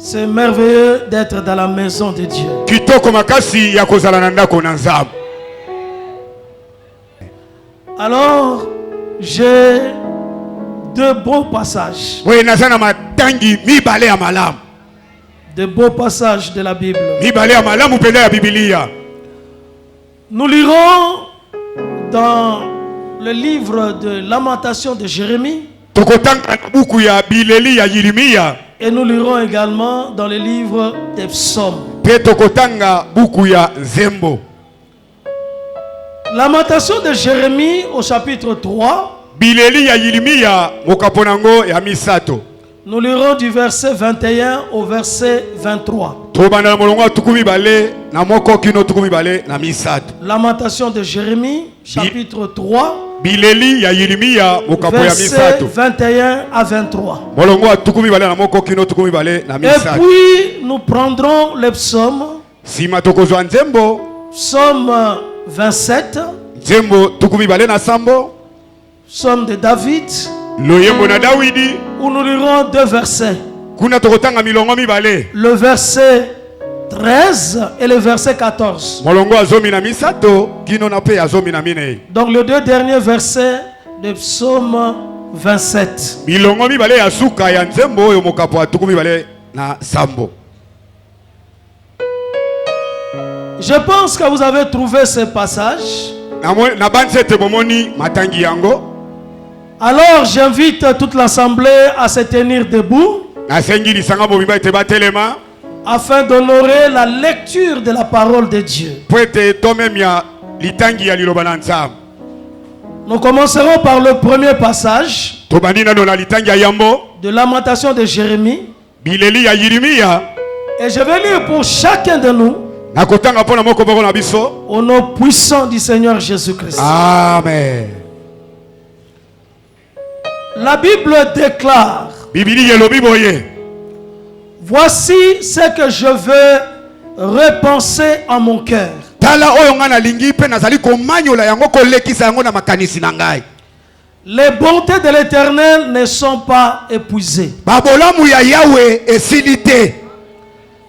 C'est merveilleux d'être dans la maison de Dieu. Alors, j'ai deux beaux passages. De beaux passages de la Bible. Nous lirons dans le livre de Lamentation de Jérémie. Et nous lirons également dans le livre des psaumes. Lamentation de Jérémie au chapitre 3. Nous lirons du verset 21 au verset 23. Lamentation de Jérémie, chapitre 3. Verset 21 à 23. Et puis nous prendrons les psaumes. Psaume 27. Psaume de David. Où nous lirons deux versets. Le verset 13 et le verset 14. Donc les deux derniers versets de psaume 27. Je pense que vous avez trouvé ce passage. Alors j'invite toute l'assemblée à se tenir debout afin d'honorer la lecture de la parole de Dieu. Nous commencerons par le premier passage de Lamentation de Jérémie. Et je vais lire pour chacun de nous au nom puissant du Seigneur Jésus-Christ. Amen. La Bible déclare: voici ce que je veux repenser en mon cœur. Les bontés de l'Éternel ne sont pas épuisées.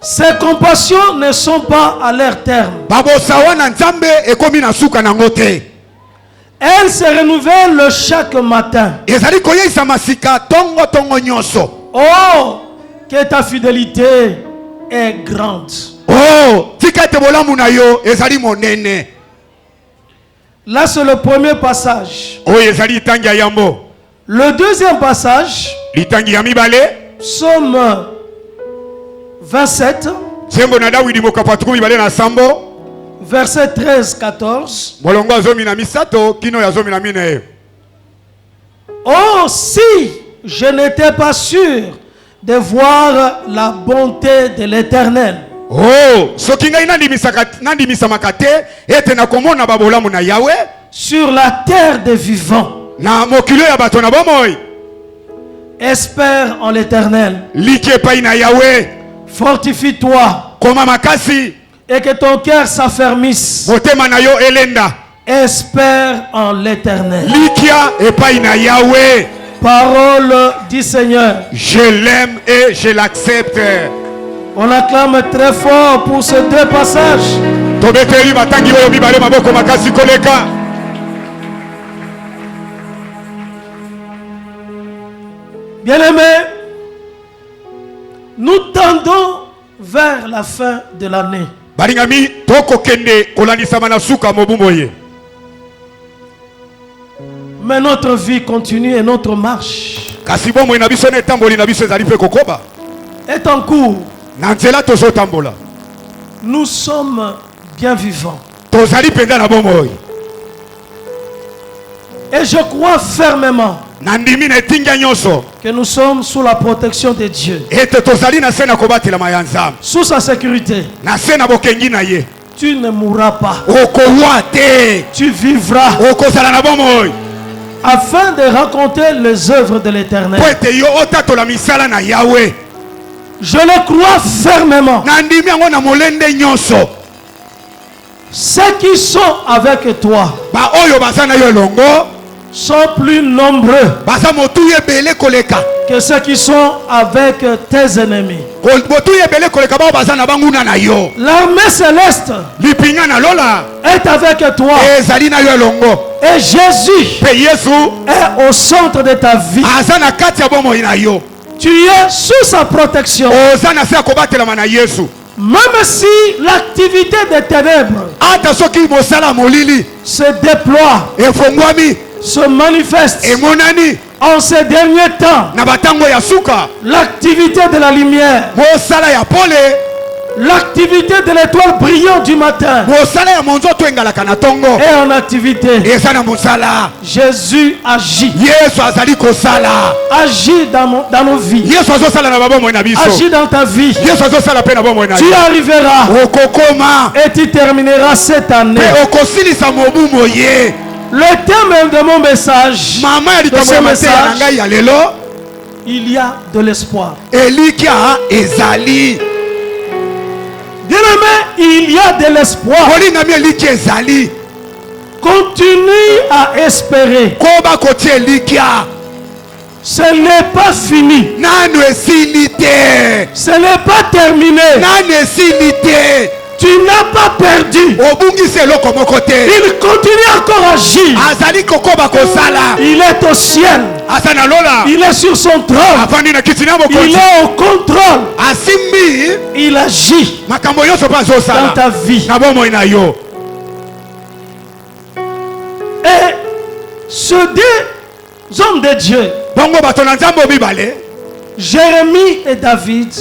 Ses compassions ne sont pas à leur terme. Elles se renouvellent chaque matin. Oh, que ta fidélité est grande. Là, c'est le premier passage. Le deuxième passage, Psaume 27, verset 13-14. Oh, si je n'étais pas sûr de voir la bonté de l'Éternel sur la terre des vivants. Espère en l'Éternel. Fortifie-toi et que ton cœur s'affermisse. Espère en l'Éternel. Parole du Seigneur. Je l'aime et je l'accepte. On acclame très fort pour ces deux passages. Bien-aimés, nous tendons vers la fin de l'année. Mais notre vie continue et notre marche est en cours. Nous sommes bien vivants. Et je crois fermement que nous sommes sous la protection de Dieu, sous sa sécurité. Tu ne mourras pas. Tu vivras afin de raconter les œuvres de l'Éternel. Je le crois fermement. Ceux qui sont avec toi sont plus nombreux que ceux qui sont avec tes ennemis. L'armée céleste est avec toi. Et Jésus est au centre de ta vie. Tu es sous sa protection. Même si l'activité des ténèbres se déploie, se manifeste en ces derniers temps, l'activité de la lumière, l'activité de l'étoile brillante du matin est en activité. Jésus agit. Agit dans nos vies. Agit dans ta vie. Tu arriveras et tu termineras cette année. Le thème de mon message, il y a de l'espoir. Bien-aimé, il y a de l'espoir. Continue à espérer. Ce n'est pas fini. Ce n'est pas terminé. Tu n'as pas perdu. Il continue encore à agir. Il est au ciel. Il est sur son trône. Il est au contrôle. Il agit dans ta vie. Et ce deux hommes de Dieu, Jérémie et David,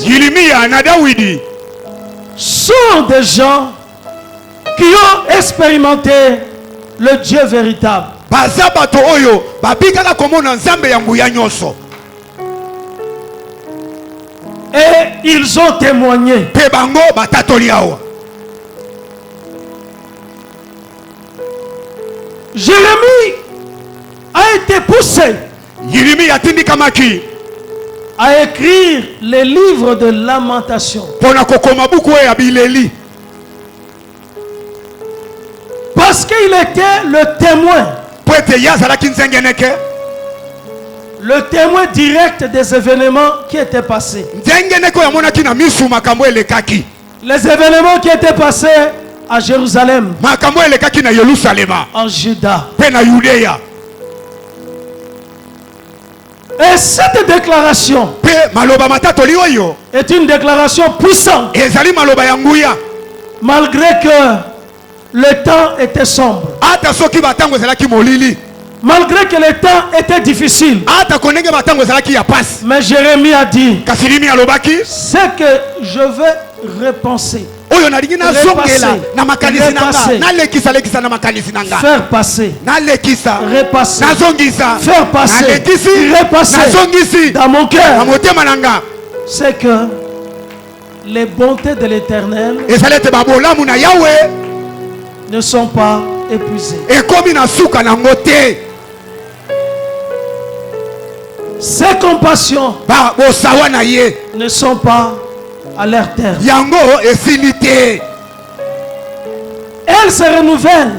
sont des gens qui ont expérimenté le Dieu véritable. Et ils ont témoigné. Jérémie a été poussé à écrire les livres de lamentation. Parce qu'il était le témoin. Le témoin direct des événements qui étaient passés. Les événements qui étaient passés à Jérusalem, en Juda. Et cette déclaration est une déclaration puissante. Malgré que le temps était sombre. Malgré que le temps était difficile. Mais Jérémie a dit, c'est que je veux repenser. Faire passer, repasser, faire passer, repasser dans mon cœur. C'est que les bontés de l'Éternel ne sont pas épuisées. Ses compassions ne sont pas à leur terme. Elle se renouvelle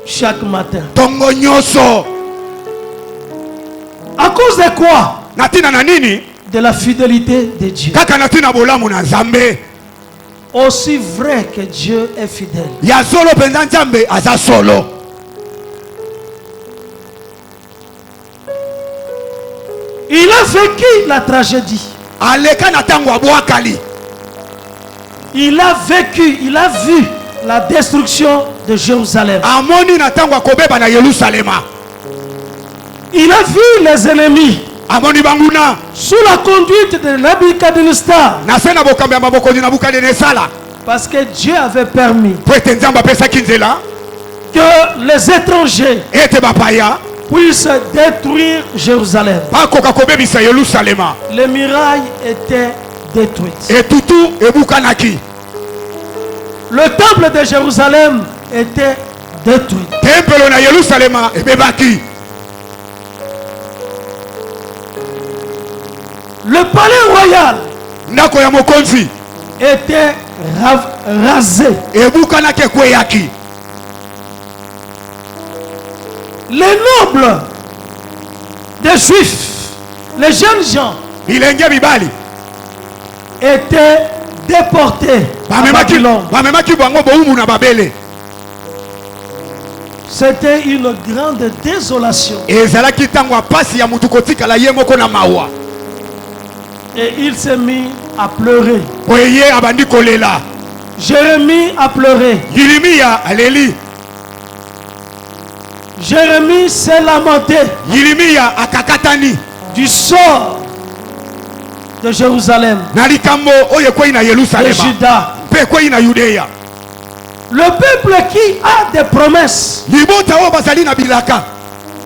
chaque matin. À cause de quoi? De la fidélité de Dieu. Aussi vrai que Dieu est fidèle. Il a vécu la tragédie. Il a vécu, il a vu la destruction de Jérusalem. Il a vu les ennemis sous la conduite de Nebuchadnezzar. Parce que Dieu avait permis que les étrangers puissent détruire Jérusalem. Les murailles étaient détruites. Le temple de Jérusalem était détruit. Le palais royal était rasé. Les nobles des Juifs, les jeunes gens, étaient déportés à Babylone. C'était une grande désolation. Et il s'est mis à pleurer. Jérémie a pleuré. Jérémie s'est lamenté du sort de Jérusalem, de Juda. Le peuple qui a des promesses,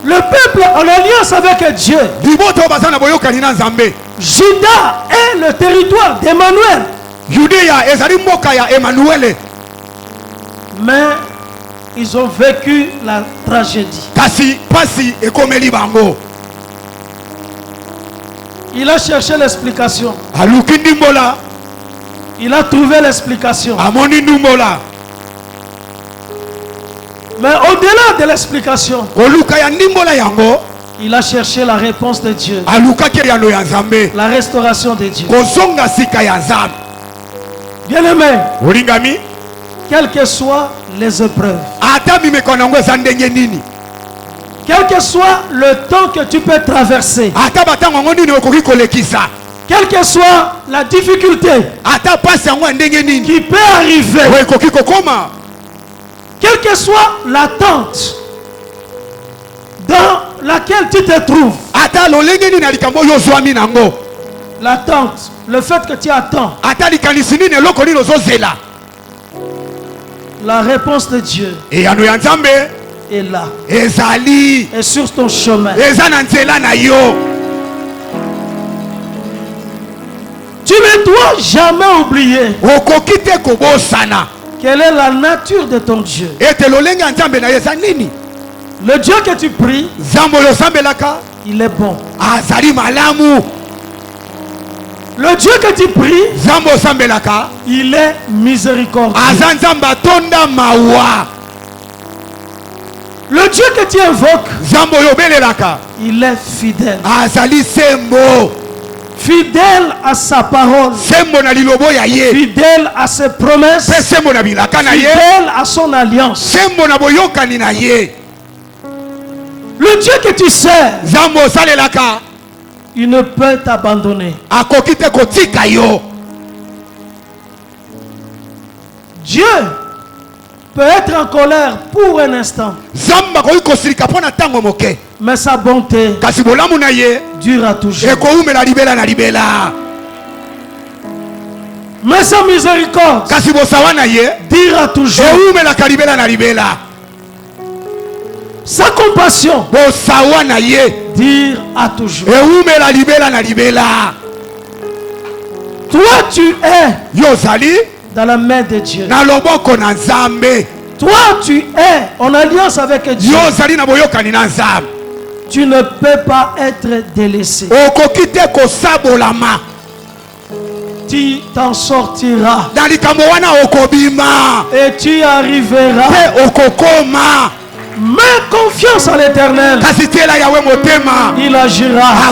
le peuple en alliance avec Dieu. Juda est le territoire d'Emmanuel. Mais ils ont vécu la tragédie. Il a cherché l'explication. Il a trouvé l'explication. Mais au-delà de l'explication, il a cherché la réponse de Dieu. La restauration de Dieu. Bien-aimé, quelles que soient les épreuves, quel que soit le temps que tu peux traverser, quelle que soit la difficulté qui peut arriver, quelle que soit l'attente dans laquelle tu te trouves, l'attente, le fait que tu attends, la réponse de Dieu est là, et sur ton chemin. Tu ne dois jamais oublier quelle est la nature de ton Dieu. Le Dieu que tu pries, il est bon. Le Dieu que tu pries, il est miséricordieux. Le Dieu que tu invoques, il est fidèle. Fidèle à sa parole, fidèle à ses promesses, fidèle à son alliance. Le Dieu que tu sers, il ne peut t'abandonner. Dieu peut être en colère pour un instant, mais sa bonté durera toujours. Mais sa miséricorde durera toujours. Sa compassion durera toujours. Toi tu es dans la main de Dieu. Toi tu es en alliance avec Dieu. Tu ne peux pas être délaissé. Tu t'en sortiras. Et tu arriveras. Mets confiance en l'Éternel. Il agira.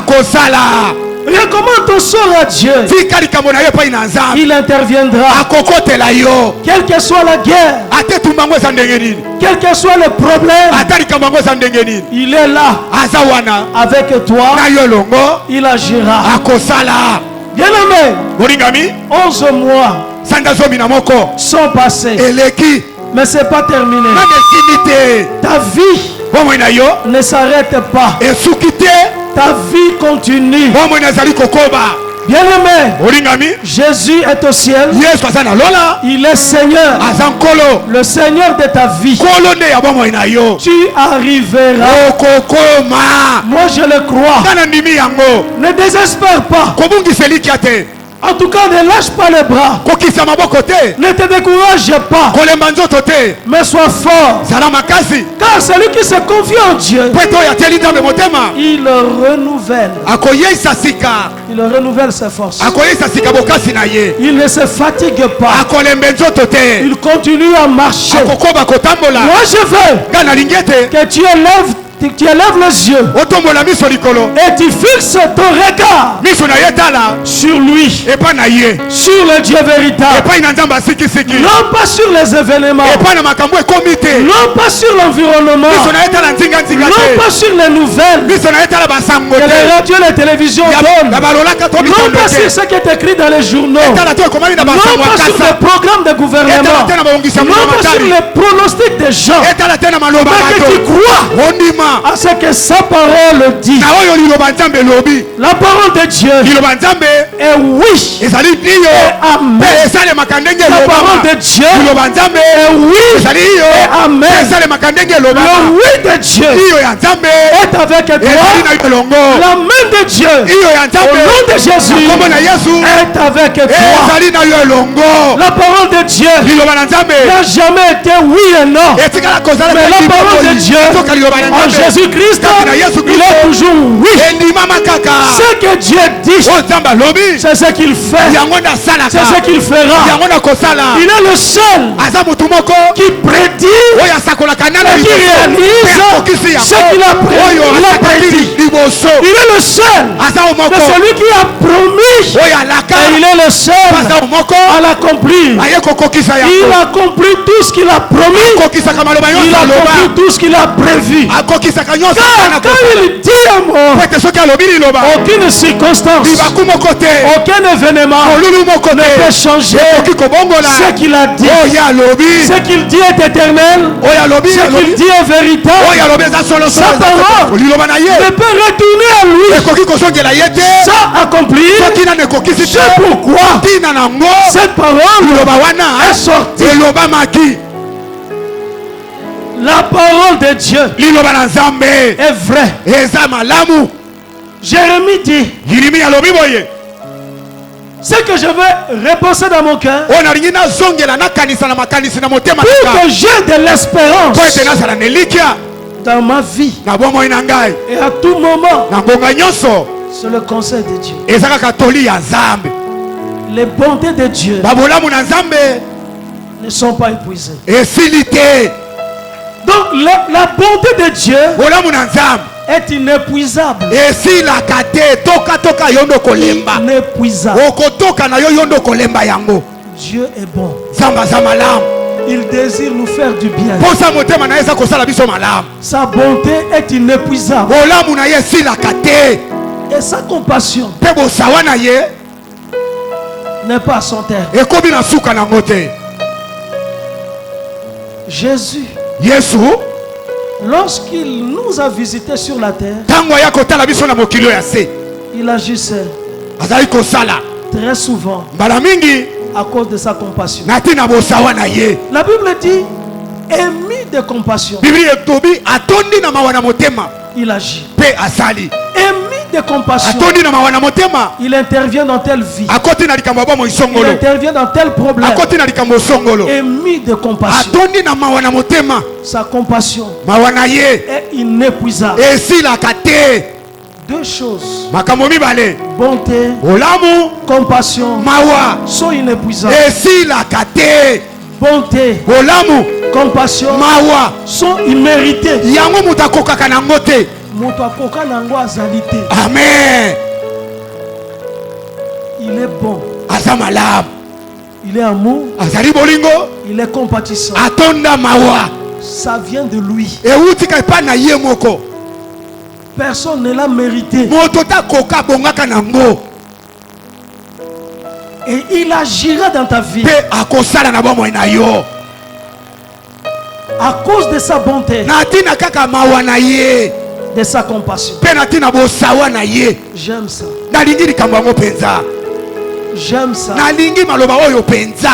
Recommande ton sort à Dieu. Il interviendra. Quelle que soit la guerre, quel que soit le problème, il est là avec toi. Il agira. Bien-aimé, 11 mois sont passés, mais ce n'est pas terminé. Ta vie ne s'arrête pas. Ta vie continue. Bien-aimé, Jésus est au ciel. Il est Seigneur. Le Seigneur de ta vie. Tu arriveras. Moi je le crois. Ne désespère pas. En tout cas, ne lâche pas les bras. Ne te décourage pas. Mais sois fort. Car celui qui se confie en Dieu, il renouvelle. Il renouvelle ses forces. Il ne se fatigue pas. Il continue à marcher. Moi je veux que tu élèves tu élèves les yeux et tu fixes ton regard sur lui, sur le Dieu véritable, non pas sur les événements, non pas sur l'environnement, non pas sur les nouvelles que les radios et les télévisions donnent, non pas sur ce qui est écrit dans les journaux, non pas sur les programmes de gouvernement, non pas sur les pronostics des gens, mais que tu crois à ce que sa parole dit. La parole de Dieu est oui et amen. La parole de Dieu est oui et amen. Le oui de Dieu est avec toi. La main de Dieu au nom de Jésus est avec toi. La parole de Dieu n'a jamais été oui et non, mais la parole de Dieu en Jésus-Christ, il est toujours oui. Ce que Dieu dit, c'est ce qu'il fait, c'est ce qu'il fera. Il est le seul qui prédit et qui réalise ce qu'il a prédit. Il est le seul, c'est celui qui a promis, et il est le seul à l'accomplir. Il accomplit tout ce qu'il a promis, il accomplit tout ce qu'il a prévu. Quand il dit un mot, aucune circonstance, aucun événement ne peut changer ce qu'il a dit. Ce qu'il dit est éternel, ce qu'il dit est véritable. Sa parole ne peut retourner à lui sans accomplir. C'est pourquoi cette parole est sortie. La parole de Dieu est vraie. Jérémie dit, ce que je veux reposer dans mon cœur, pour que j'ai de l'espérance dans ma vie et à tout moment, c'est le conseil de Dieu. Les bontés de Dieu ne sont pas épuisées. Donc la bonté de Dieu est inépuisable. Inépuisable. Dieu est bon. Il désire nous faire du bien. Sa bonté est inépuisable. Et sa compassion n'est pas à son terme. Jésus, lorsqu'il nous a visités sur la terre, il agissait très souvent à cause de sa compassion. La Bible dit, émis de compassion, il agit. Émis de compassion, il intervient dans telle vie, il intervient dans tel problème. Émis de compassion, sa compassion est inépuisable. Deux choses, bonté, compassion, sont inépuisables. Bonté, compassion sont imméritées. Amen. Il est bon, il est amour, il est compatissant. Ça vient de lui. Personne ne l'a mérité. Et il agira dans ta vie à cause de sa bonté, de sa compassion. J'aime ça. J'aime ça.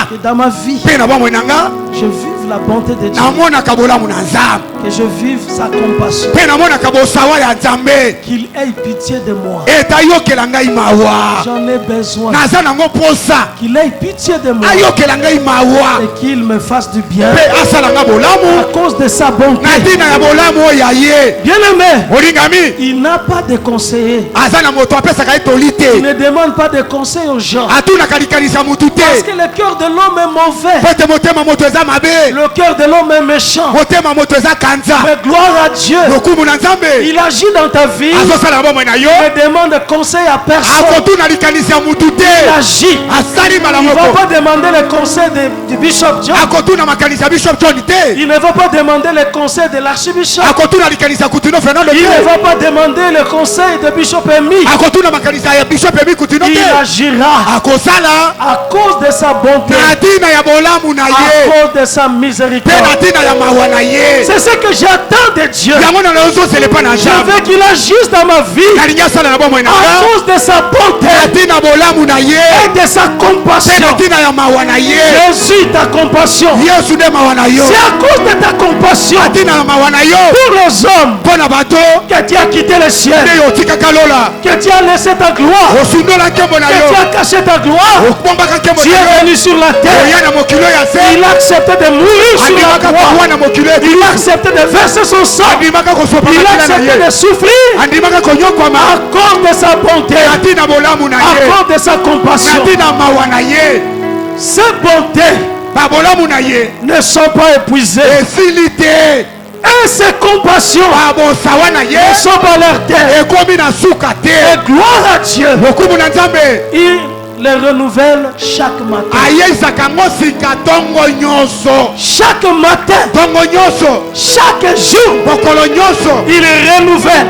Que dans ma vie, je vive la bonté de Dieu. Que je vive sa compassion. Qu'il ait pitié de moi. J'en ai besoin. Qu'il ait pitié de moi. Et qu'il me fasse du bien à cause de sa bonté. Bien aimé, il n'a pas de conseiller. Il ne demande pas de conseil aux gens. Parce que le cœur de l'homme est mauvais. Le cœur de l'homme est méchant. Mais gloire à Dieu. Il agit dans ta vie. Il ne demande conseil à personne. Il agit. Il ne va pas demander le conseil du bishop John. Il ne va pas demander le conseil de l'archbishop. Il ne va pas demander le conseil de bishop Emi. Il agira à cause de sa bonté, à cause de sa miséricorde. C'est ce que j'attends de Dieu. Je veux qu'il agisse dans ma vie à cause de sa bonté et de sa compassion. Jésus, ta compassion. C'est à cause de ta compassion pour les hommes que tu as quitté le ciel, que tu as laissé ta gloire, que tu as caché ta gloire. Tu es venu sur la terre. Il a accepté de mourir sur la croix. Il a accepté de verser son sang. Il a accepté de souffrir à cause de sa bonté, à cause de sa compassion. Ces bontés ne sont pas épuisées. Et ses compassions ne sont pas leur terre. Et gloire à Dieu. Il les renouvelle chaque matin. Chaque matin. Chaque jour. Il les renouvelle.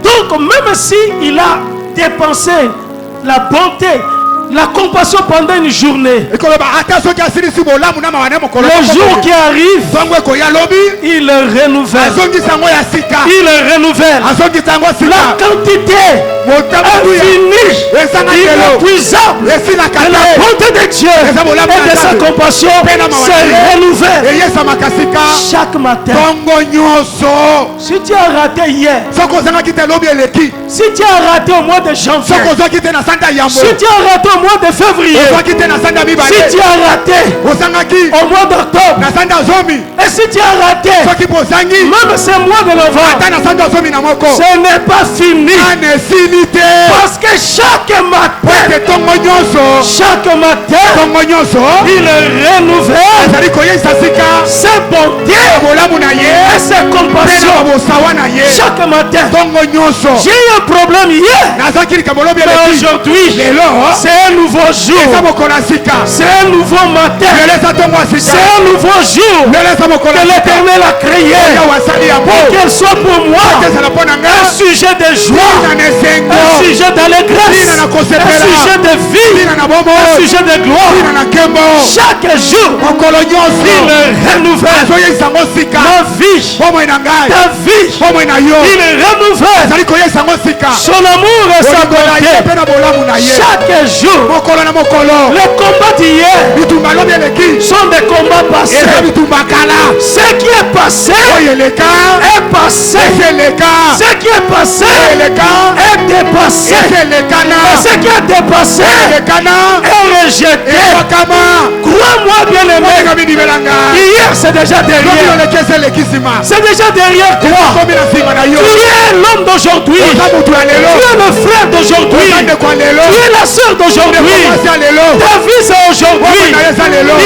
Donc même si il a dépensé la bonté, la compassion pendant une journée, le jour qui arrive, il le renouvelle. Il le renouvelle. La quantité infinie, inépuisable de la bonté de Dieu et de sa compassion se renouvelle chaque matin. Si tu as raté hier, si tu as raté au mois de janvier, si tu as raté au mois de février, si tu as raté au mois d'octobre, et si tu as raté même ce mois de novembre, ce n'est pas fini. Parce que chaque matin, il renouvelle ses bontés et ses compassions. Chaque matin, j'ai eu un problème hier, mais aujourd'hui, c'est un nouveau jour, c'est un nouveau matin, c'est un nouveau jour que l'Éternel a créé pour qu'elle soit pour moi un sujet de joie, un sujet d'allégresse, un sujet de vie, un sujet de gloire. Chaque jour, il renouvelle ma vie, ta vie, il renouvelle son amour et sa bonté. Chaque jour, les combats d'hier sont des combats passés. Ce qui est passé est passé. Ce qui est passé est dépassé. Et ce qui est dépassé est rejeté. Crois-moi bien aimé, hier c'est déjà derrière. C'est déjà derrière toi. Tu es l'homme d'aujourd'hui. Tu es le frère d'aujourd'hui. Tu es la soeur d'aujourd'hui. Ta vie c'est aujourd'hui.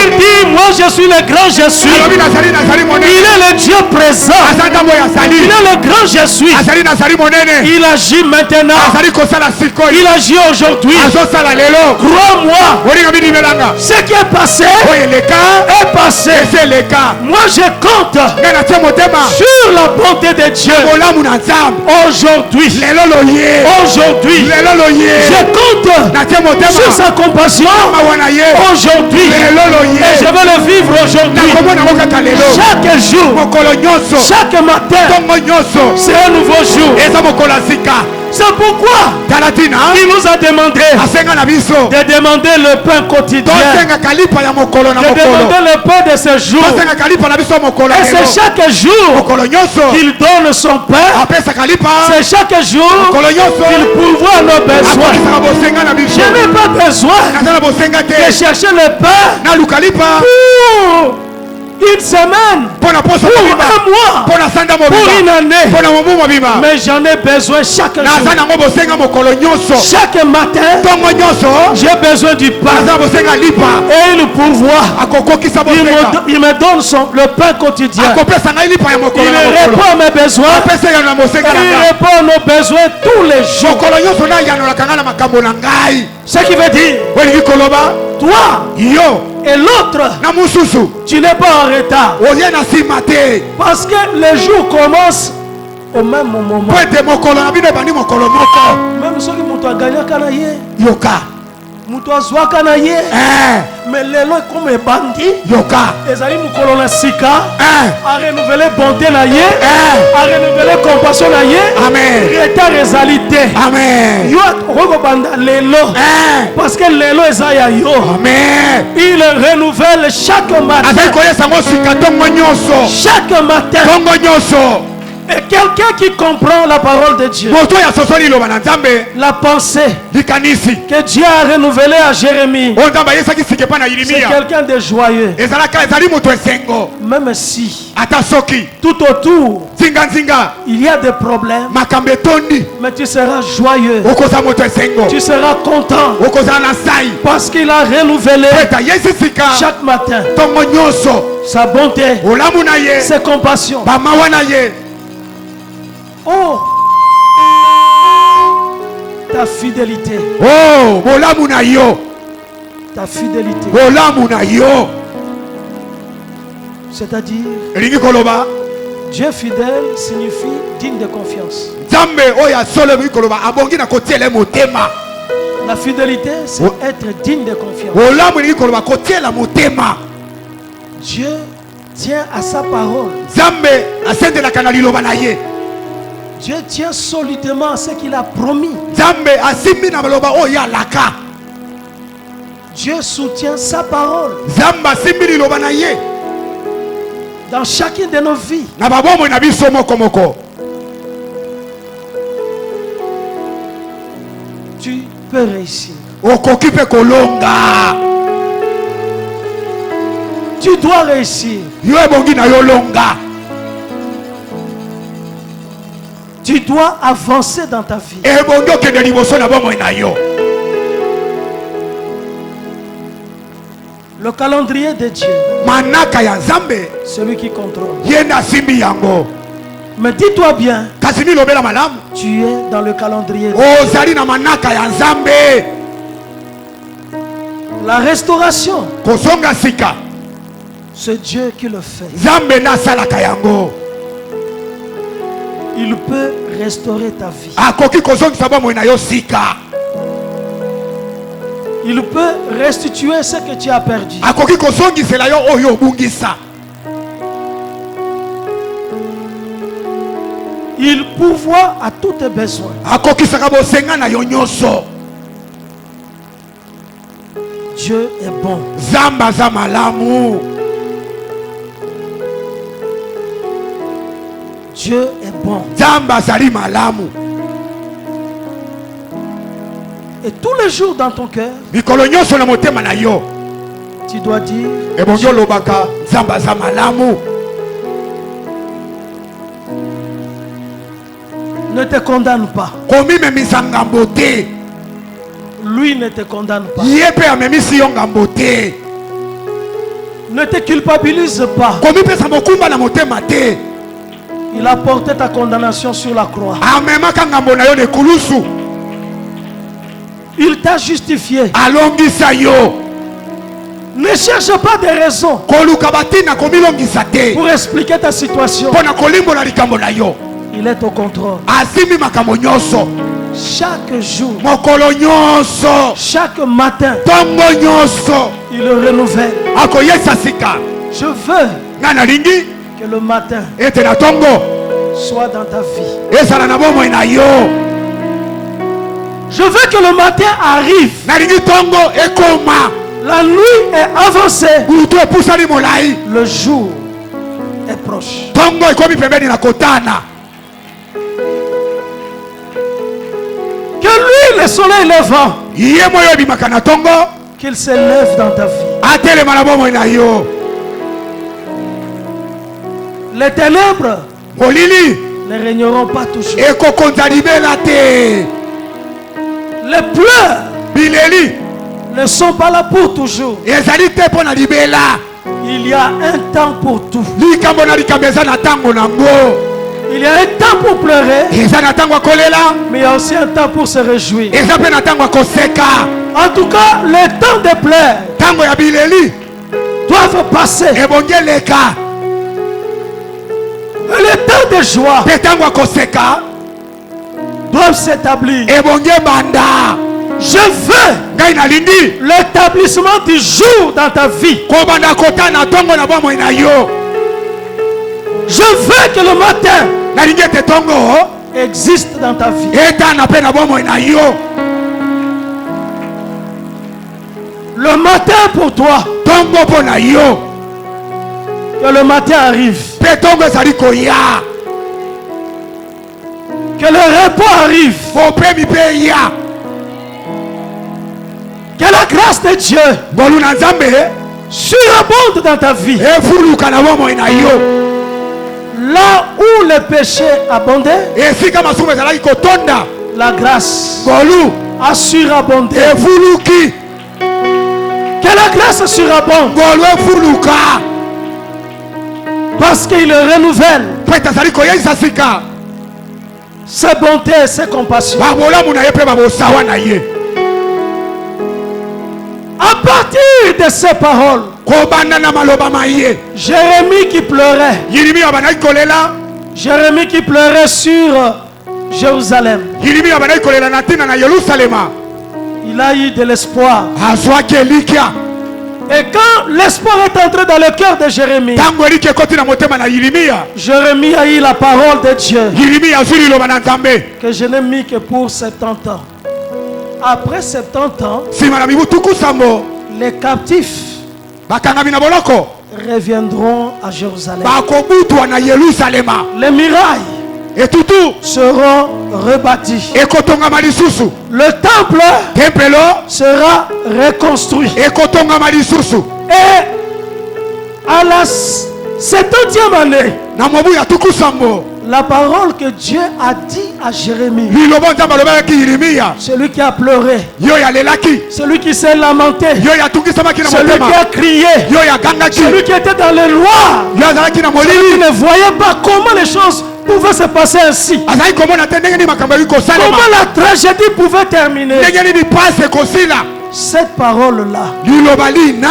Il dit, moi je suis le grand je suis. Il est le Dieu présent. Il est le grand je suis. Il agit maintenant. Il agit aujourd'hui. Crois-moi, ce qui est passé est passé. Moi je compte sur la bonté de Dieu. Aujourd'hui, je compte sur sa compassion. Aujourd'hui, et je vais le vivre aujourd'hui. Chaque jour, chaque matin, c'est un nouveau jour. C'est pourquoi il nous a demandé de demander le pain quotidien, de demander le pain de ce jour. Et c'est chaque jour qu'il donne son pain. C'est chaque jour qu'il pourvoit nos besoins. Je n'ai pas besoin de chercher le pain pour une semaine, pour un mois, pour une année. Mais j'en ai besoin chaque jour. Chaque matin, j'ai besoin du pain. Et il pourvoit. Il me donne le pain quotidien. Il répond à mes besoins. Il répond à nos besoins tous les jours. Ce qui veut dire, toi et l'autre, tu n'es pas en retard. Parce que les jours commencent au même moment. Même ceux qui m'ont gagné, mais les lois comme les bandits, ils allaient nous colonner sika, à renouveler bonté na yé, à renouveler compassion na yé, retard réalité. Amen. Yo banda les lois, parce que les lois ezaya yo. Amen. Il renouvelle chaque matin. Chaque matin. Et quelqu'un qui comprend la parole de Dieu, la pensée que Dieu a renouvelée à Jérémie, c'est quelqu'un de joyeux. Même si tout autour il y a des problèmes, mais tu seras joyeux, tu seras content, parce qu'il a renouvelé chaque matin sa bonté, ses compassions. Oh, ta fidélité. Oh, ta fidélité. C'est-à-dire, Dieu fidèle signifie digne de confiance. La fidélité, c'est être digne de confiance. Dieu tient à sa parole. Dieu tient solidement à ce qu'il a promis. Dieu soutient sa parole dans chacune de nos vies. Tu peux réussir. Tu dois réussir. Tu dois avancer dans ta vie. Le calendrier de Dieu, celui qui contrôle. Mais dis-toi bien, tu es dans le calendrier de Dieu. La restauration, c'est Dieu qui le fait. Il peut restaurer ta vie. Il peut restituer ce que tu as perdu. Il pourvoit à tous tes besoins. Dieu est bon. Dieu est bon. Et tous les jours dans ton cœur, tu dois dire ne te condamne pas. Lui ne te condamne pas. Ne te culpabilise pas. Il a porté ta condamnation sur la croix. Il t'a justifié. Ne cherche pas de raisons pour expliquer ta situation. Il est au contrôle. Chaque jour, chaque matin, il le renouvelle. Je veux que le matin soit dans ta vie. Je veux que le matin arrive. La nuit est avancée. Le jour est proche. Que lui, le soleil levant, qu'il se lève dans ta vie. Les ténèbres molili ne régneront pas toujours. ekokonza libela te. Les pleurs Bileli ne sont pas là pour toujours. ezali te mpo na libela. Il y a un temps pour tout. likambo na likambo eza na ntango nango. Il y a un temps pour pleurer, eza na ntango ya kolela, mais il y a aussi un temps pour se réjouir. eza mpe na ntango ya koseka. En tout cas, le temps de pleurs ntango ya bileli doivent passer. ebongi eleka, Et le temps de joie mpe ntango ya koseka doivent s'établir. ebongi ebanda. Je veux ngai nalingi l'établissement du jour dans ta vie. kobanda kotana ntongo na bomoi na yo. Je veux que le matin nalingi ete ntongo existe dans ta vie. etana mpe na bomoi na yo. Le matin pour toi, ntongo mpo na yo, que le matin arrive. mpe ntongo ezali koya. Que le repos arrive. mopemi mpe eya. Que la grâce de Dieu ngolu na nzambe surabonde dans ta vie. efuluka na bomoi na yo. Là où le péché abondait, esika masumu ezalaki kotonda, la grâce ngolu a surabondé. efuluki. Que la grâce surabonde. ngolu efuluka Parce qu'il renouvelle mpo ete azali koyeisa sika ses bontés et ses compassions. bamolamu na ye mpe babosawa na ye. À partir de ces paroles, kobanda na maloba maye, Jérémie qui pleurait, yirimi abanaki kolela, Jérémie qui pleurait sur Jérusalem, yirimi abanaki kolela na ntina na Yerusalema, il a eu de l'espoir. azwaki elikya. Et quand l'espoir est entré dans le cœur de Jérémie, ntango eliki ekoti na motema na Yirimiya, Jérémie a eu la parole de Dieu Yirimiya azwi liloba na Nzambe. que je n'ai mis que pour 70 ans. Après 70 ans, nsima na mibu tuku sambo, les captifs bakangami na boloko reviendront à Jérusalem. bakobutwa na Yerusalema. Les murailles etutu seront rebâties. ekotongama lisusu, Le temple tempelo sera reconstruit. ekotongama lisusu. Et à la 70e année, na mobu ya tuku sambo, la parole que Dieu a dit à Jérémie, liloba Nzambe alobaki Yirimiya, celui qui a pleuré, yo yalelaki, celui qui s'est lamenté, yo yatungisamaki na celui motema, qui a crié, yo yagangaki, celui qui était dans le noir, yo azalaki na qui molili, ne voyait pas comment les choses pouvaient se passer ainsi, azalaki komona te ndenge nini makambo yaki kosalema, comment la tragédie pouvait terminer. ndenge nini pasi ekosila. Cette parole-là liloba lina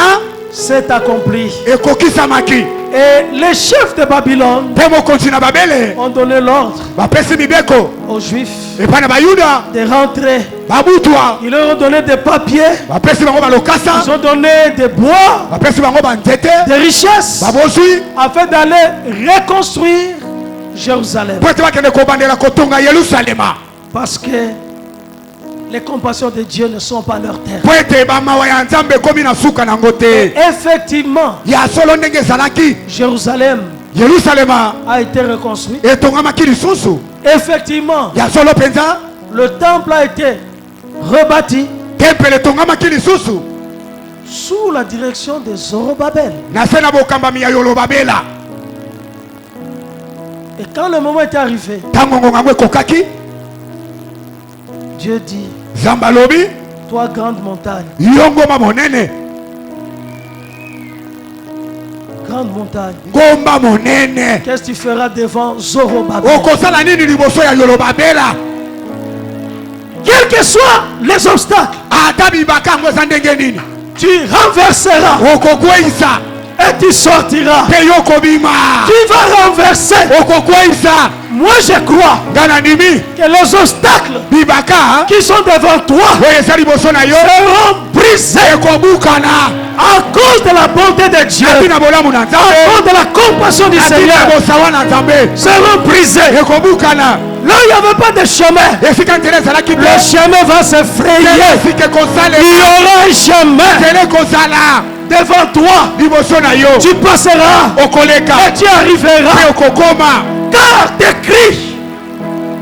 s'est accomplie. ekokisamaki, Et les chefs de Babylone mpe mokonzi na babele ont donné l'ordre bapesi mibeko aux Juifs epai na bayuda de rentrer. babutwa, Ils leur ont donné des papiers, bapesi bango balokasa, ils ont donné des bois, bapesi bango banzete, des richesses, babozwi afin d'aller reconstruire Jérusalem. mpo ete bakende kobandela kotonga Yerusalema, Parce que les compassions de Dieu ne sont pas leur terre. mpo ete bamawa ya Nzambe ekomi na suka nango te. Effectivement, ya solo ndenge ezalaki, Jérusalem Yerusalema a été reconstruit. etongamaki lisusu, Effectivement, ya solo mpenza le temple a été rebâti tempele etongamaki lisusu sous la direction de Zorobabel. na se na bokambami ya Yorobabela. Et quand le moment est arrivé, ntango ngonga yango ekokaki, Dieu dit, Nzambe alobi, toi grande montagne, yo ngomba monene, grande montagne, ngomba monene, qu'est-ce que tu feras devant Zorobabel? okosala nini liboso ya Yorobabela? Quels que soient les obstacles, ata bibaka yango eza ndenge nini, tu renverseras okokweyisa et tu sortiras. mpe yo kobima, Tu vas renverser. okokweyisa. Moi je crois nga na ndimi que les obstacles bibaka qui sont devant toi oyo eza liboso na yo seront brisés ekobukana à cause de la bonté de Dieu, na ntina bolamu na à Nzambe, cause de la compassion du na ntina Seigneur, bosawa na Nzambe, seront brisés. ekobukana. Là où il n'y avait pas de chemin, esika nzela ezalaki le te, chemin va se frayer. esika ekosala, Il y aura un chemin nzela ekozala devant toi. liboso na yo, Tu passeras okoleka et tu arriveras. mpe okokoma, Car tes cris,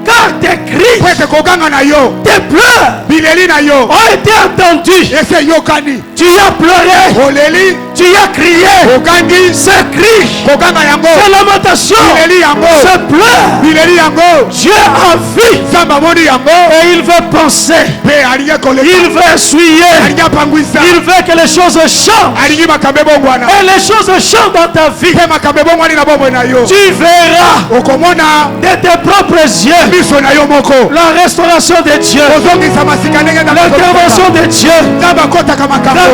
car car tes cris, tes pleurs ont été entendus. Tu as pleuré, tu as crié, ce cri, ces lamentations, ce pleurs, Dieu a vu et il veut penser, il veut essuyer, il veut que les choses changent et les choses changent dans ta vie. Tu verras de tes propres yeux la restauration de Dieu, l'intervention de Dieu dans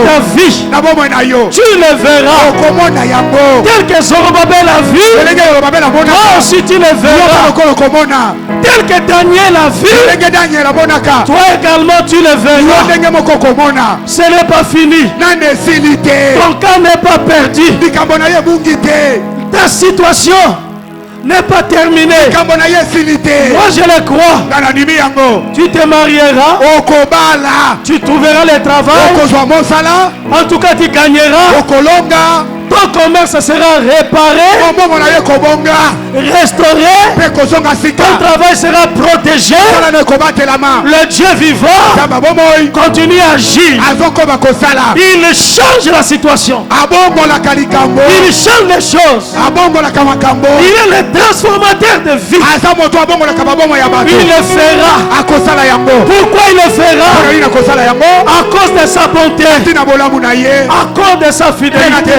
ta vie. Tu le verras tel que Zorobabel a vu, toi aussi tu le verras tel que Daniel a vu, toi également tu le verras. Ce n'est pas fini, ton cas n'est pas perdu, ta situation n'est pas terminée. Moi je le crois. Tu te marieras, tu trouveras le travail, en tout cas tu gagneras. Ton commerce sera réparé, restauré, ton travail sera protégé. Le Dieu vivant continue à agir. Il change la situation, il change les choses. Il est le transformateur de vie. Il le fera. Pourquoi il le fera? À cause de sa bonté, à cause de sa fidélité.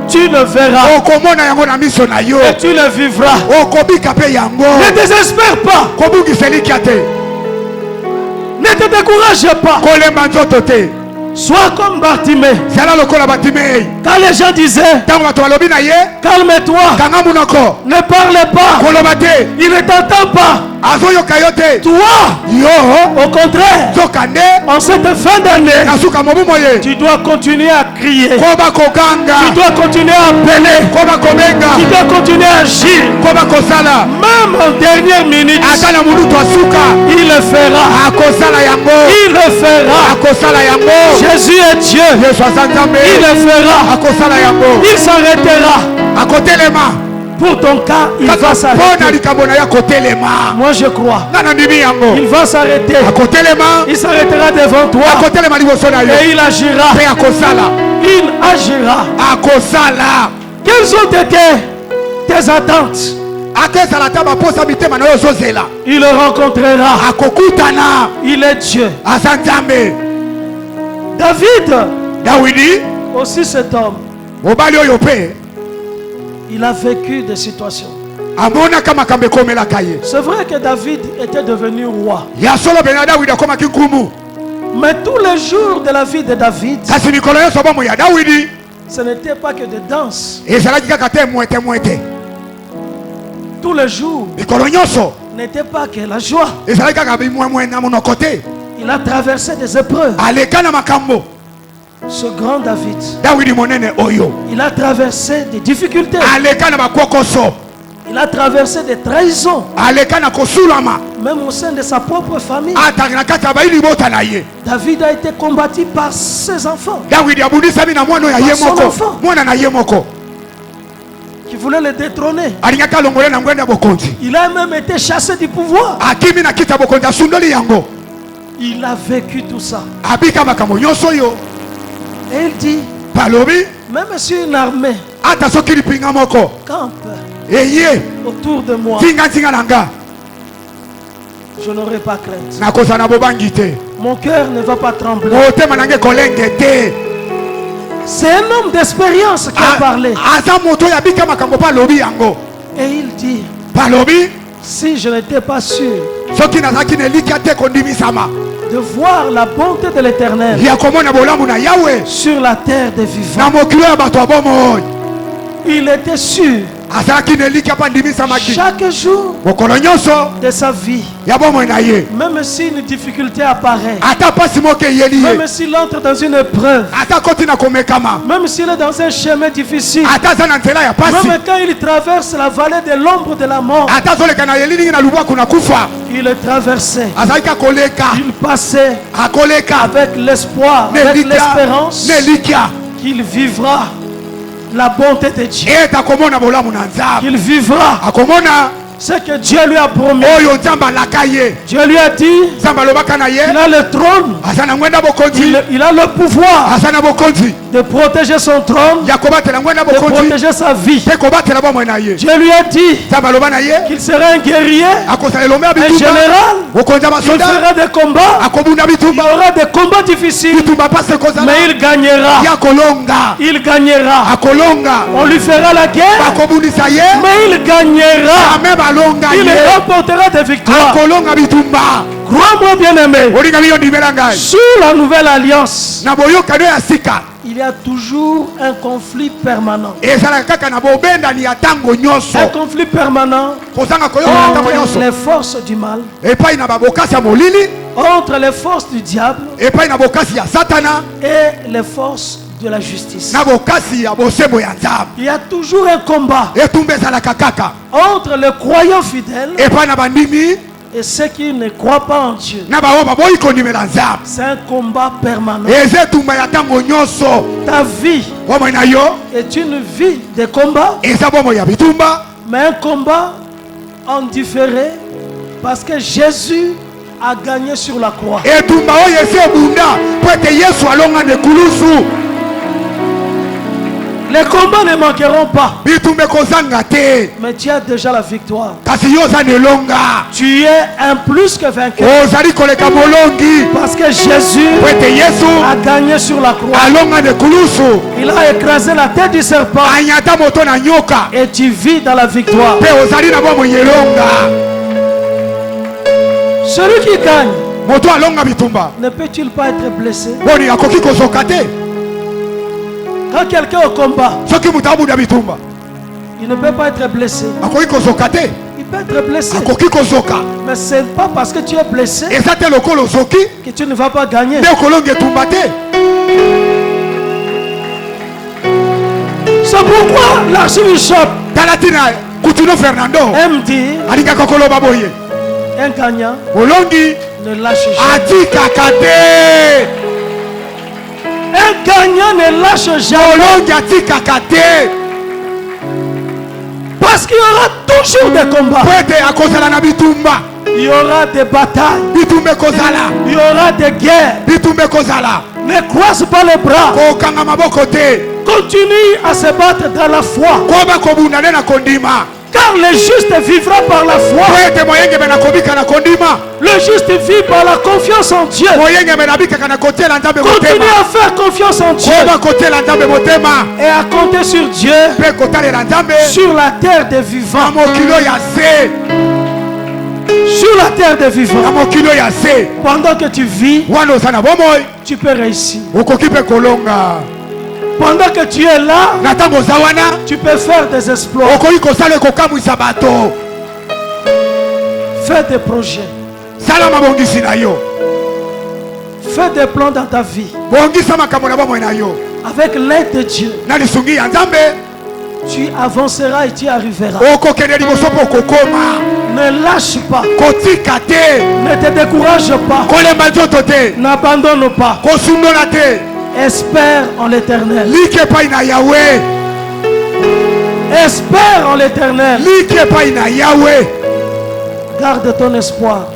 Tu le verras et tu le vivras. Ne désespère pas, ne te décourage pas. Sois comme Bartimée. Quand les gens disaient calme-toi, ne parle pas, il ne t'entend pas. Toi, au contraire, en cette fin d'année, tu dois continuer à crier, tu dois continuer à appeler, tu dois continuer à agir. Même en dernière minute, il le fera. Il le fera. Jésus est Dieu. Il le fera. Il s'arrêtera. Pour ton cas, il va s'arrêter. Moi je crois. Il va s'arrêter. Il s'arrêtera devant toi. Et il agira. Il agira. Quelles ont été tes attentes? Il le rencontrera. Il est Dieu. David, aussi cet homme, il a vécu des situations. C'est vrai que David était devenu roi. Mais tous les jours de la vie de David, ce n'était pas que de danse. Tous les jours n'était pas que la joie. Il a traversé des épreuves. Ce grand David, il a traversé des difficultés. Il a traversé des trahisons. Même au sein de sa propre famille. David a été combattu par ses enfants. Par son enfant qui voulait le détrôner. Il a même été chassé du pouvoir. Il a vécu tout ça. Et il dit, même si une armée campe autour de moi, je n'aurai pas crainte. Mon cœur ne va pas trembler. C'est un homme d'expérience qui a parlé. Et il dit, si je n'étais pas sûr de voir la bonté de l'Éternel sur la terre des vivants, il était sûr chaque jour de sa vie, même si une difficulté apparaît, même s'il entre dans une épreuve, même s'il est dans un chemin difficile, même quand il traverse la vallée de l'ombre de la mort, il est traversé, il passait avec l'espoir, avec l'espérance qu'il vivra la bonté de Dieu, qu'il vivra ce que Dieu lui a promis. Dieu lui a dit il a le trône, il a le pouvoir de protéger son trône, de protéger sa vie. Dieu lui a dit qu'il serait un guerrier, un général, il fera des combats, il y aura des combats difficiles, mais il gagnera. Il gagnera. On lui fera la guerre, mais il gagnera. Il remportera des victoires. Crois-moi, bien-aimé, sur la nouvelle alliance, il y a toujours un conflit permanent. Un conflit permanent entre les forces du mal, entre les forces du diable et les forces de la justice. Il y a toujours un combat entre les croyants fidèles et ceux qui ne croient pas en Dieu. C'est un combat permanent. Ta vie est une vie de combat, mais un combat en différé, parce que Jésus a gagné sur la croix. Les combats ne manqueront pas. Mais tu as déjà la victoire. Tu es un plus que vainqueur. Parce que Jésus a gagné sur la croix. Il a écrasé la tête du serpent. Et tu vis dans la victoire. Celui qui gagne, ne peut-il pas être blessé? Quand quelqu'un est au combat, il ne peut pas être blessé. Il peut être blessé. Mais ce n'est pas parce que tu es blessé que tu ne vas pas gagner. C'est pourquoi l'archbishop aime dire un gagnant ne lâche jamais. Un gagnant ne lâche jamais. Parce qu'il y aura toujours des combats. Il y aura des batailles. Il y aura des guerres. Ne croise pas les bras. Continue à se battre dans la foi. Car le juste vivra par la foi. Le juste vit par la confiance en Dieu. Continue à faire confiance en Dieu. Et à compter sur Dieu. Sur la terre des vivants. Sur la terre des vivants. Pendant que tu vis, tu peux réussir. Pendant que tu es là, tu peux faire des exploits. Fais des projets. Fais des plans dans ta vie. Avec l'aide de Dieu, tu avanceras et tu arriveras. Ne lâche pas. Ne te décourage pas. N'abandonne pas. Espère en l'Éternel. Espère en l'Éternel. Garde ton espoir.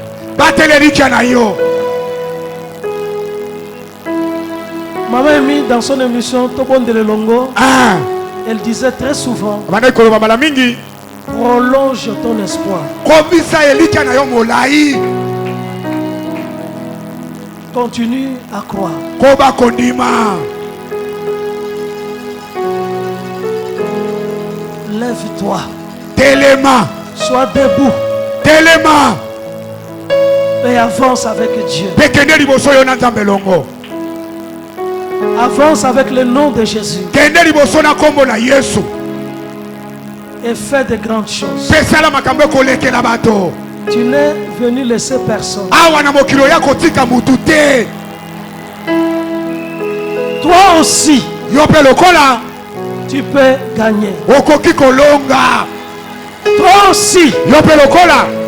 Maman Amy, dans son émission Tobon de Lelongo, elle disait très souvent, prolonge ton espoir. Continue à croire. Lève-toi. Sois debout. Et avance avec Dieu. Avance avec le nom de Jésus. Et fais de grandes choses. Tu n'es venu laisser personne. Toi aussi, tu peux gagner. Toi aussi,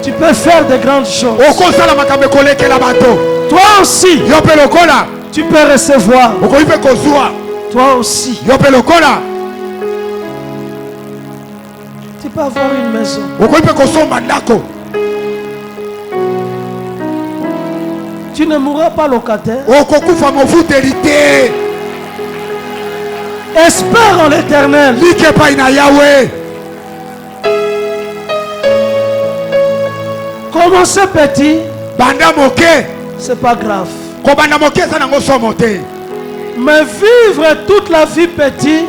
tu peux faire de grandes choses. Toi aussi, tu peux recevoir. Toi aussi, tu peux avoir une maison. Tu ne mourras pas locataire. Espère en l'Éternel. Commencez petit, c'est pas grave. Mais vivre toute la vie petit,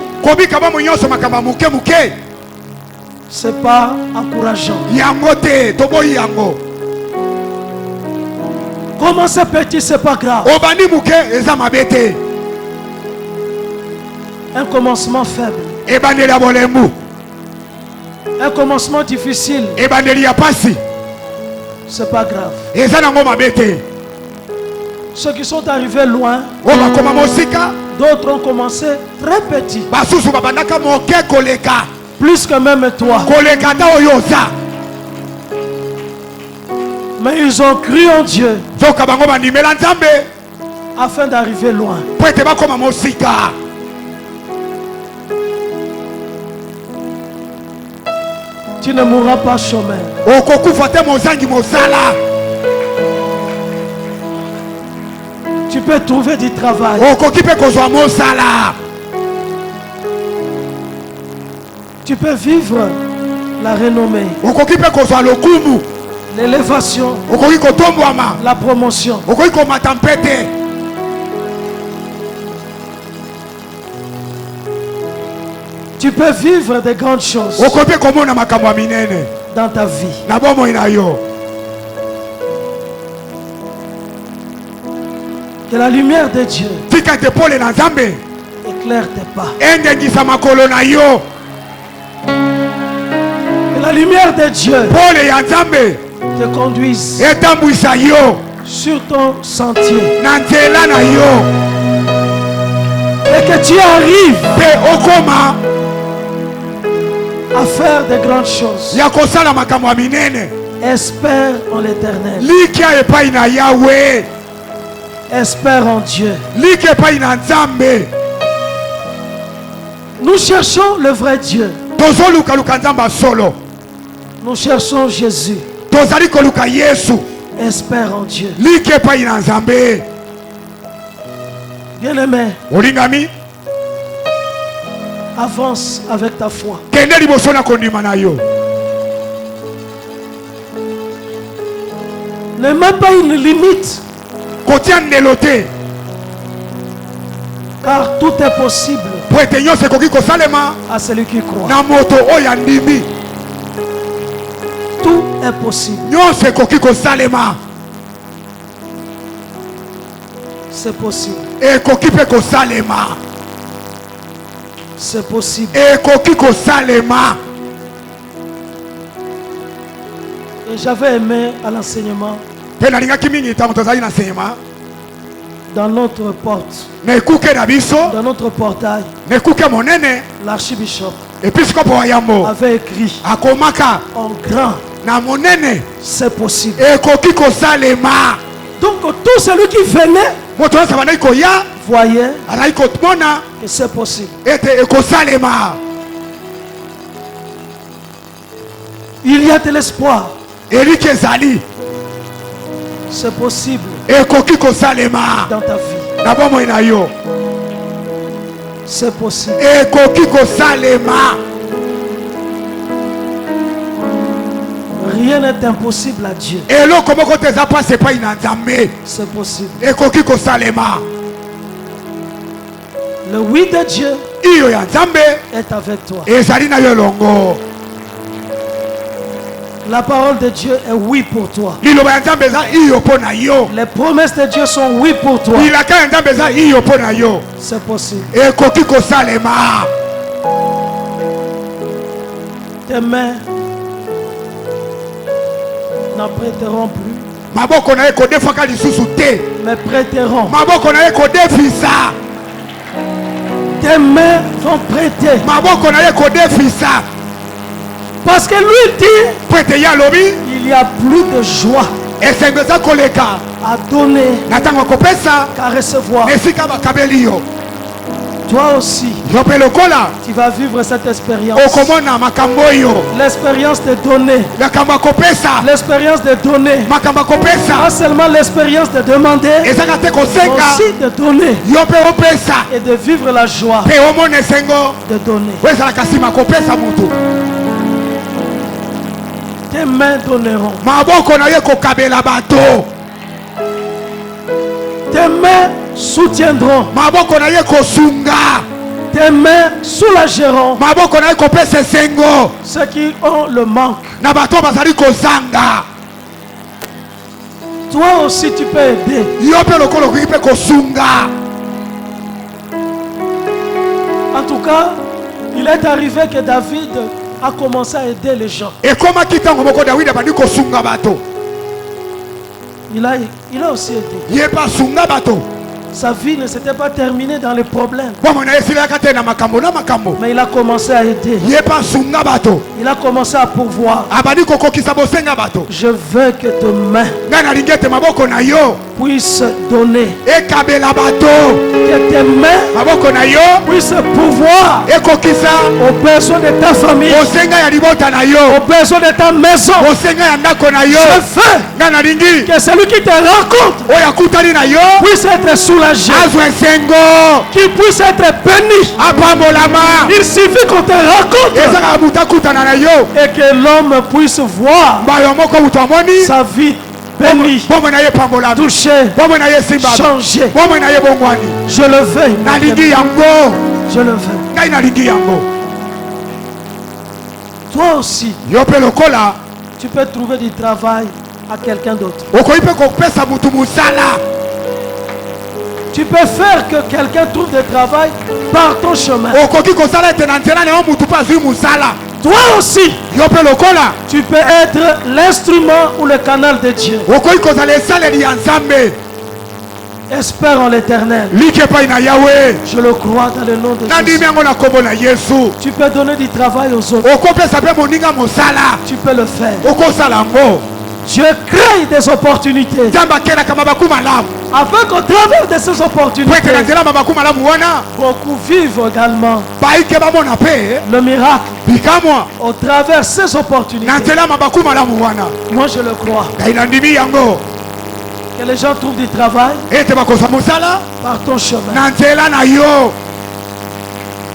c'est pas encourageant. Commencer petit, c'est pas grave. Un commencement faible. Un commencement difficile. C'est pas grave. Ceux qui sont arrivés loin, d'autres ont commencé très petit. Plus que même toi. Mais ils ont cru en Dieu afin d'arriver loin. Tu ne mourras pas chômeur. Tu peux trouver du travail. Tu peux vivre la renommée, l'élévation, la promotion. Tu peux vivre de grandes choses dans ta vie. Que la lumière de Dieu éclaire tes pas. Que la lumière de Dieu te conduise sur ton sentier. Et que tu arrives à faire de grandes choses. Espère en l'Éternel. Espère en Dieu. Nous cherchons le vrai Dieu. Nous cherchons Jésus. Espère en Dieu. Bien-aimé, avance avec ta foi. Ne mets pas une limite. Car tout est possible à celui qui croit. Tout est possible. C'est possible. C'est possible. Et j'avais aimé à l'enseignement dans notre porte, dans notre portail, l'archibishop avait écrit en grand, c'est possible. Donc tout celui qui venait voyait que c'est possible. Il y a de l'espoir. C'est possible dans ta vie. C'est possible. Rien n'est impossible à Dieu. C'est possible. Le oui de Dieu est avec toi. La parole de Dieu est oui pour toi. Les promesses de Dieu sont oui pour toi. C'est possible. Tes mains n'en prêteront plus, mais prêteront. Tes mains vont prêter. Parce que lui dit, il y a plus de joie à donner qu'à recevoir. Toi aussi, yo pe lokola tu vas vivre cette expérience. okomona makambo oyo L'expérience de donner. makambo akopesa L'expérience de donner. makambo akopesa Pas seulement l'expérience de demander, ezaka te mais kosenga aussi de donner yo pe opesa et de vivre la joie pe omona esengo de donner. oyo ezalaka nsima kopesa mutu Tes mains donneront. maboko na ye kokabela bato Tes mains soutiendront. maboko na ye kosunga Tes mains soulageront maboko na ye kopesa esengo ceux qui ont le manque. na bato oyo bazali kozanga Toi aussi tu peux aider. yo mpe lokola okoki mpe kosunga En tout cas, il est arrivé que David a commencé à aider les gens. ekomaki ntango moko dawidi abandi kosunga bato Il a aussi aidé. ye mpe asunga bato Sa vie ne s'était pas terminée dans les problèmes. bomoi na ye esilaka te na makambo na makambo Mais il a commencé à aider. ye mpe asunga bato Il a commencé à pourvoir. abandi kokokisa bosenga bato Je veux que tes mains ngai nalingi ete maboko na yo puissent donner. ekabela bato Que tes mains maboko na yo puissent pourvoir ekokisa aux besoins de ta famille, bosenga ya libota na yo aux besoins de ta maison. bosenga ya ndako na yo Je veux ngai nalingi que celui qui te rencontre oyo akutani na yo puisse être soulagé, azwa esengo qu'il puisse être béni. apambolama Il suffit qu'on te rencontre ezaka moto akutana na yo et que l'homme puisse voir mbayo moko moto amoni sa vie bénie, bomoi na ye epambolami touchée, bomoi na ye esimbami changée. bomoi na ye bongwani Je le veux. nalingi yango Je le veux. ngai nalingi yango Toi aussi, yo mpe lokola tu peux trouver du travail à quelqu'un d'autre. okoki mpe kopesa motu mosala Tu peux faire que quelqu'un trouve du travail par ton chemin. okoki kosala ete na nzela na yo motu mpe azwi mosala Toi aussi, yo mpe lokola tu peux être l'instrument ou le canal de Dieu. okoki kozala esaleli ya nzambe Espère en l'éternel. like epai na yawe Je le crois dans le nom de nandimi Jésus. yango na nkombo na yesu Tu peux donner du travail aux autres. okopesa mpe moninga mosala Tu peux le faire. okosala yango Dieu crée des opportunités. nzambe akelaka mabaku malamu Afin qu'au travers de ces po ete na opportunités, nzela mabaku malamu wana beaucoup vivent également baike bamona mpe le miracle. bikamwa Au travers de ces opportunités. na nzela mabaku malamu wana Moi je le crois. ngai nandimi yango Que les gens trouvent du travail ete bakozwa mosala par ton chemin. na nzela na yo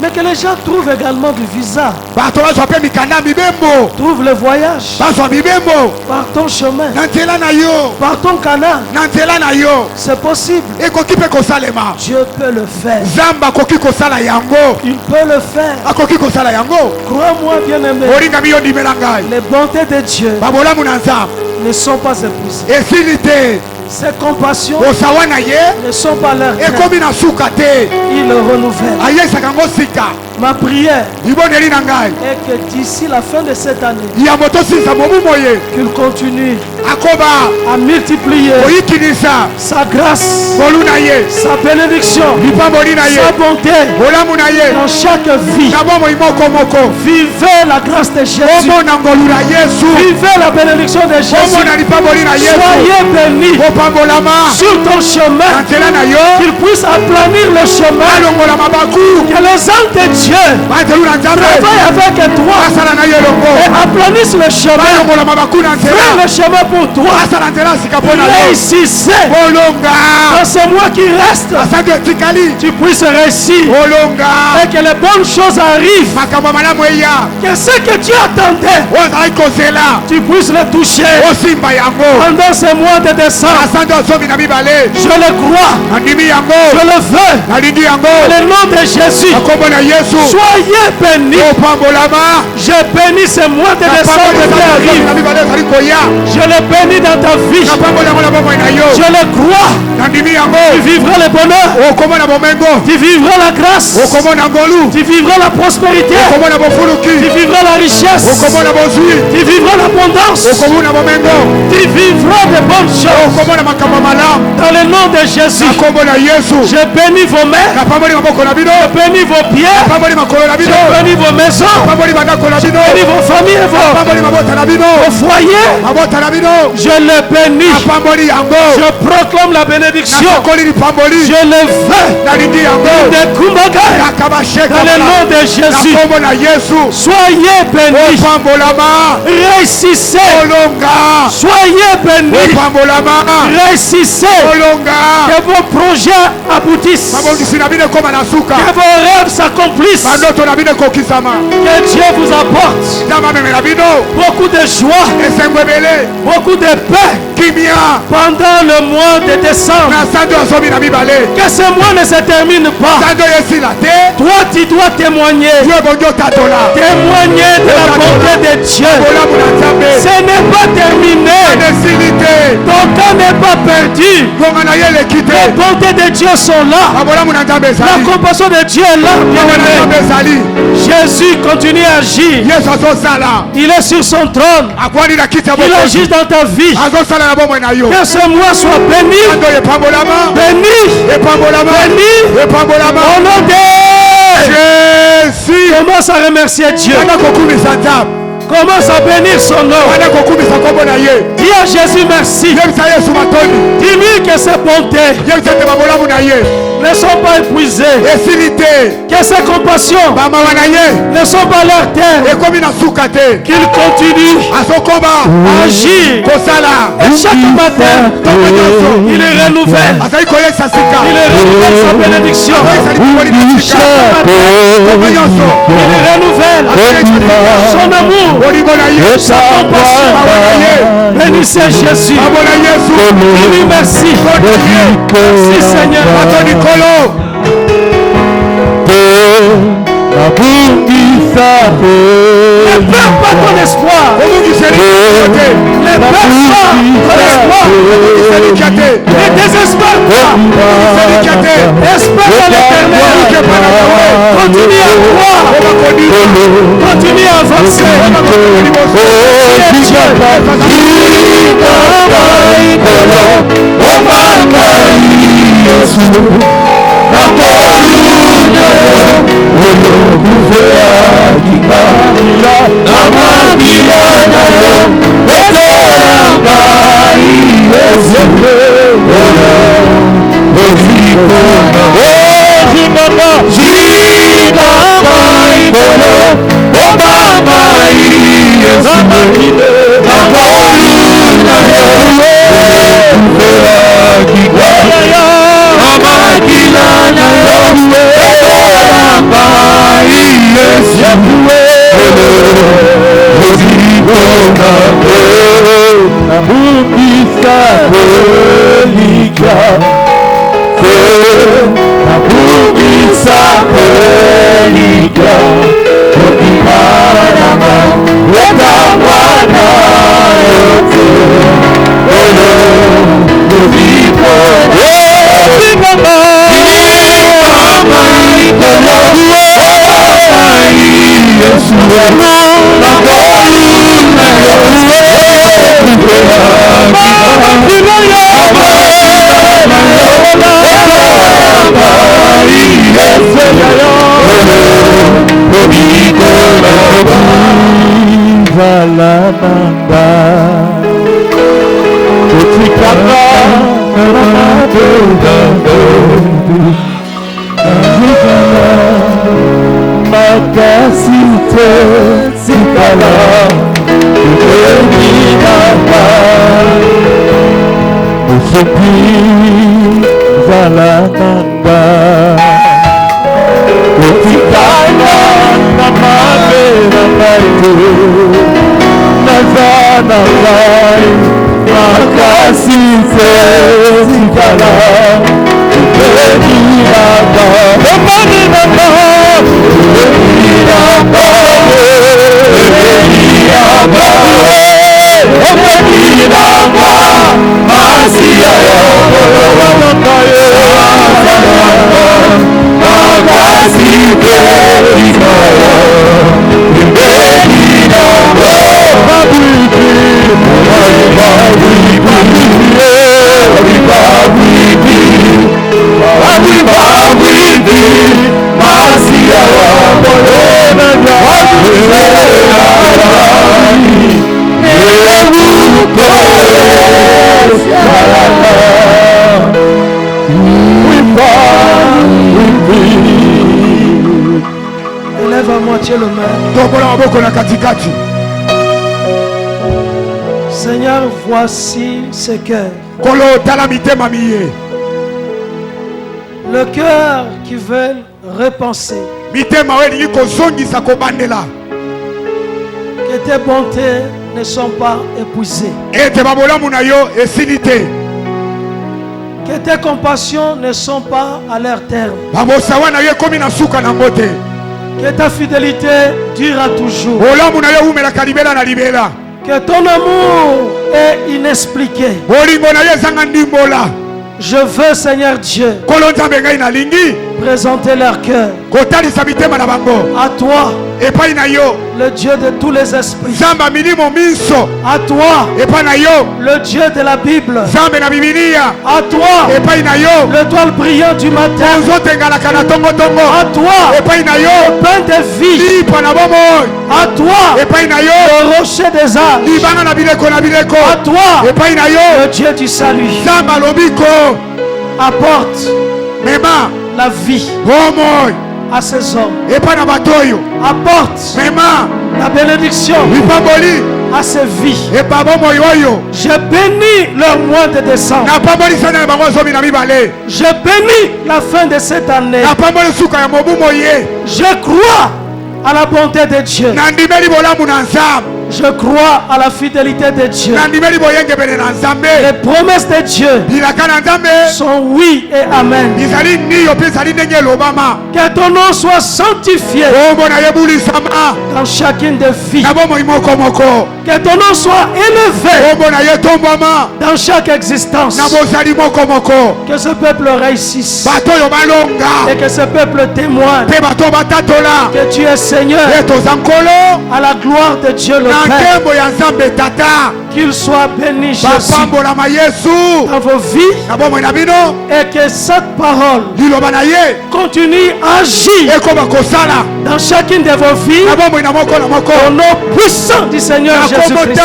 Mais que les gens trouvent également du visa. bato bazwa mpe mikanda ya mibembo Trouvent le voyage bazwa mibembo par ton chemin. na nzela na yo Par ton canal. na nzela na yo C'est possible. ekoki mpe kosalema Dieu peut le faire. nzambe akoki kosala yango Il peut le faire. akoki kosala yango Crois-moi bien aimé. olingami yo ndimela ngai Les bontés de Dieu babolamu na nzambe ne sont pas épuisées. esili te Ses compassions kosawa na ye ne sont pas leurs termes. ekomi na suka te Il le renouvelle. ayesaka yango sika Ma prière libondeli na ngai est que d'ici la fin de cette année, yambo tosilisa mobu moye qu'il continue akoba à multiplier koyikinisa sa grâce, ngolu na ye sa bénédiction, lipamboli na ye sa bonté bolamu na ye dans chaque vie. na bomoi moko moko Vivez la grâce de Jésus. omona ngolu na yesu Vivez la bénédiction de Jésus. omona lipamboli na yesu Soyez bénis kopambolama sur ton na chemin. nzela na yo Qu'il puisse aplanir le chemin. alongola mabaku Que les anges de Dieu batelu na nzambe travaillent avec toi basala na ye et elongo aplanissent le chemin. balongola mabaku na Fais nzela le chemin pour toi. basala nzela sika mpo na yo Réussissez. bolonga Dans ce mois qui reste, asante etikali tu puisses réussir. bolonga Et que les bonnes choses arrivent. makambo malamu eya Que ce que tu attendais, oyo ozalaki kozela tu puisses le toucher. osimba yango Pendant ce mois de décembre, asante ozomi na mibale je le crois. nandimi yango Je le veux. nalingi yango Au nom de Jésus, na nkombo na yesu soyez bénis. opambolama Je bénis ce mois de décembre qui arrive. na mibale ezali koya Je le bénis dans ta vie. napamboli yango na bomoi na yo Je le crois. nandimi yango Tu vivras le bonheur. okomona bomengo Tu vivras la grâce. okomona ngolu Tu vivras la prospérité. okomona Tu bofuluki vivras la richesse. okomona bozwi Tu vivras l'abondance. okomona bomengo Tu vivras de bonnes choses. okomona makambo malamu Dans le nom de Jésus, na nkombo na yesu je bénis vos mains. napamboli maboko na bino Je bénis vos pieds. napamboli makolo na Je bino bénis vos maisons. napamboli bandako na bino Je bénis vos familles et vos napamboli mabota na bino foyers. mabota Je le bénis. Je proclame la bénédiction. Je le fais. Dans le nom de Jésus. Soyez bénis. Réussissez. Soyez bénis. Réussissez. Que vos projets aboutissent. Que vos rêves s'accomplissent. Que Dieu vous apporte beaucoup de joie, beaucoup de paix pendant le mois de décembre. Que ce mois ne se termine pas. Toi, tu dois témoigner. Témoigner de la bonté de Dieu. Ce n'est pas terminé. Ton temps n'est pas perdu. Les bontés de Dieu sont là. La compassion de Dieu est là. Jésus continue à agir. Il est sur son trône. Il agit dans ta vie. Que ce mois soit béni. Béni. Béni. Au nom de Jésus. Commence à remercier Dieu. Commence à bénir son nom. Dis à Jésus merci. Dis-lui que ses bontés ne sont pas épuisées. Que ses compassions ne sont pas leur terre. Qu'il continue à agir. Et chaque matin, il est renouvelle. Il est renouvelle sa bénédiction. Chaque matin, il est renouvelle son amour. Sa compassion. Bénissez Jésus. Dis-lui merci. Merci Seigneur. Ne perds pas ton espoir. Ne perds pas ton espoir. Ne désespère pas. Espère dans l'éternel. Continue à croire. Continue à avancer. Élève à moitié le main. Seigneur, voici ces cœurs. Le cœur qui veut repenser que tes bontés ne sont pas épuisées, que tes compassions ne sont pas à leur terme, que ta fidélité durera toujours, que ton amour est inexpliqué. Je veux, Seigneur Dieu, présenter leur cœur à toi, le Dieu de tous les esprits, à toi, le Dieu de la Bible, à toi, l'étoile brillante du matin, à toi, le pain de vie, à toi, le rocher des âges, à toi, le Dieu du salut. Apporte la vie à ces hommes. Apporte la bénédiction à ces vies. Je bénis leur mois de décembre. Je bénis la fin de cette année. Je crois à la bonté de Dieu. Je crois à la fidélité de Dieu. Les promesses de Dieu sont oui et amen. Que ton nom soit sanctifié dans chacune des vies. Que ton nom soit élevé dans chaque existence. Que ce peuple réussisse et que ce peuple témoigne que tu es Seigneur, à la gloire de Dieu le Père. Qu'il soit béni Jésus dans vos vies et que cette parole continue à agir dans chacune de vos vies au nom puissant du Seigneur Jésus-Christ.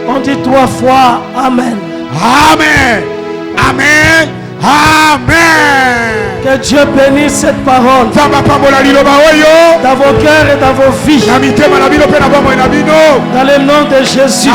On dit 3 fois Amen. Amen. Amen. Amen. Que Dieu bénisse cette parole dans vos cœurs et dans vos vies. Dans le nom de Jésus.